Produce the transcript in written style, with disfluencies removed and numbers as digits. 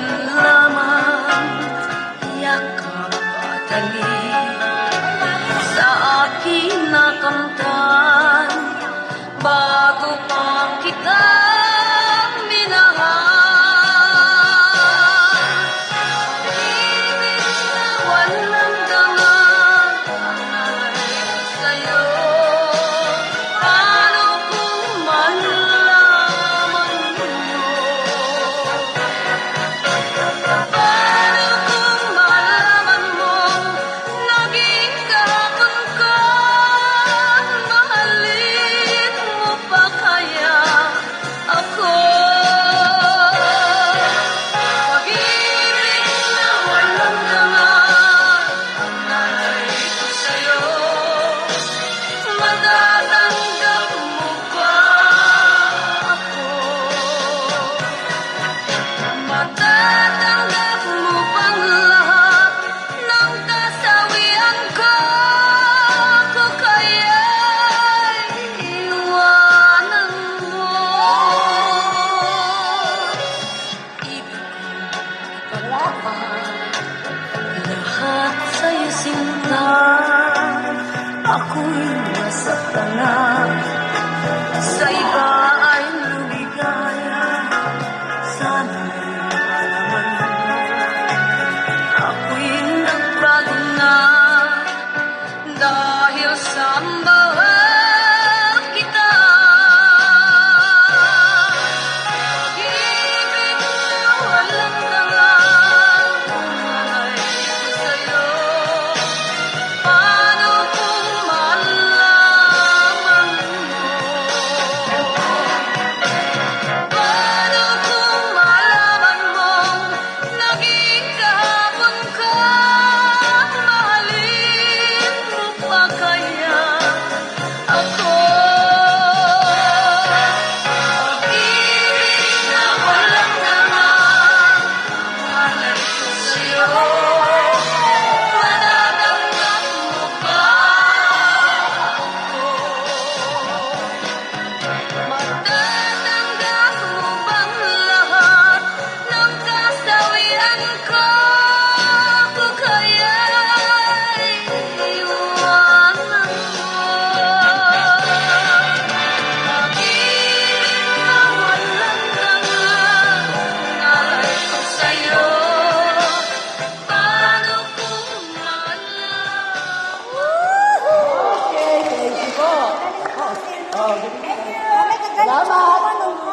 man lamang yakap at halik sa aking nakamtan bago pa kita minahal. Ibig na walang dangal ang nalay ko sa'yo. Paano kung malaman mo? Paano kung malaman mo naging kahapon ko? Mahalin mo pa kaya ako? Pag-ibig na walang dangal ang nalay ko sa'yo. Matatanggap mo ba ako? Matatanggap mo bang lahat ng kasawian ko? Kung kaya'y iwanan mo. Ibig ko ipaglaban lahat sa'yo sinta. Ako'y nasaktan na, sa iba ay lumigaya. Sana'y malaman mo, ako'y nagbago na dahil sa mahal kita. Pag-ibig na walang dangal ang nalay ko sa'yo. Paano kung malaman mo? Paano kung malaman mo naging kahapon ko? Mahalin mo pa kaya ako? Pag-ibig na walang dangal ang nalay ko sa'yo. Matatanggap mo ba ako? Matatanggap mo bang lahat ng kasawian ko? Kung kaya'y iwanan mo. Pag-ibig na walang dangal ang nalay ko sa'yo. Paano kung malaman? Okay, thank you po. Salamat.